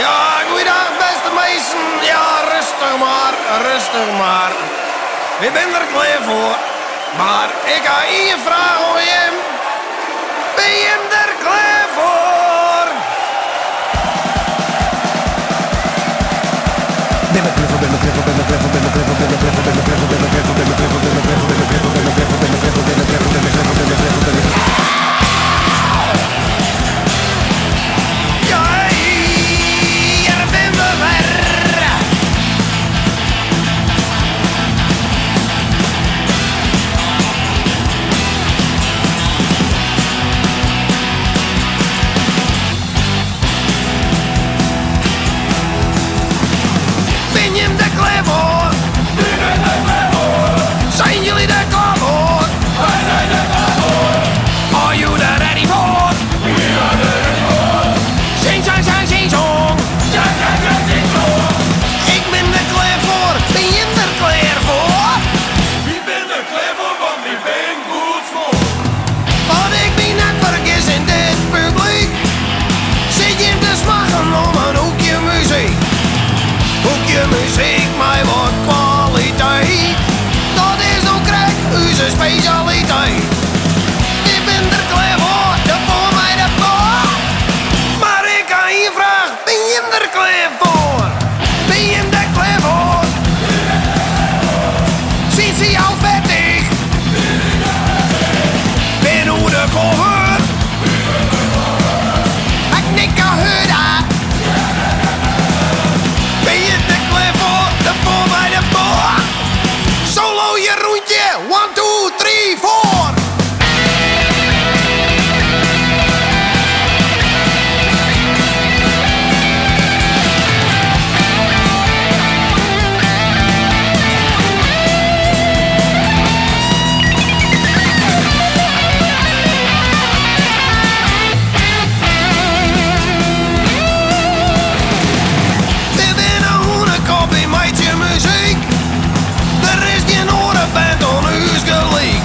Ja, goeiedag beste mensen. Ja, rustig maar. We zijn er klaar voor. Maar ik ga één vraag aan je. Ben je er klaar voor? Ja, hier ben we weer. Ben je er klaar voor? Zijn jullie er klaar voor? Wij zijn er klaar voor. Are you there ready for? We are er ready voor. Zing, zang, zang, zing, zong. Ja, ja, ja, zing zo. Ik ben er klaar voor. Ben je er klaar voor? Wie ben er klaar voor, want ik ben goed vol. Want ik ben net vergis in dit publiek. Zit je te smachen om een hoekje muziek? Hoekje muziek, maar wat kwaliteit. Dat is ook krijg onze specialiteit. Ik ben er klaar voor, de voor mij de voor. Maar ik ga je vragen, ben je er klaar voor? Ben je er klaar voor? Zien ze jou vettig? Ben hoe de cover? Ik nik al huda. Ben je er klaar voor, de voor mij de voor? Solo Jeroentje, 1, 2, 3, 4. Dit is een hoenekop in meidje muziek. Er is geen orenband on huis gelijk.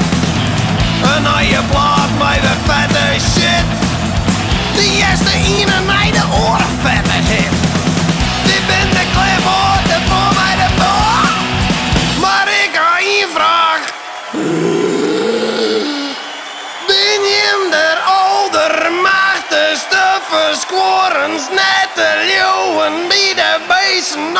Een eigen plaat met de vette shit. Die eerste ene mij de oren vette hit. Dit ben de klaar voor, de voor mij de voor. Maar ik ga je vraag. Ben je der allermachtigste verskorens net de leeuwen bij de beesten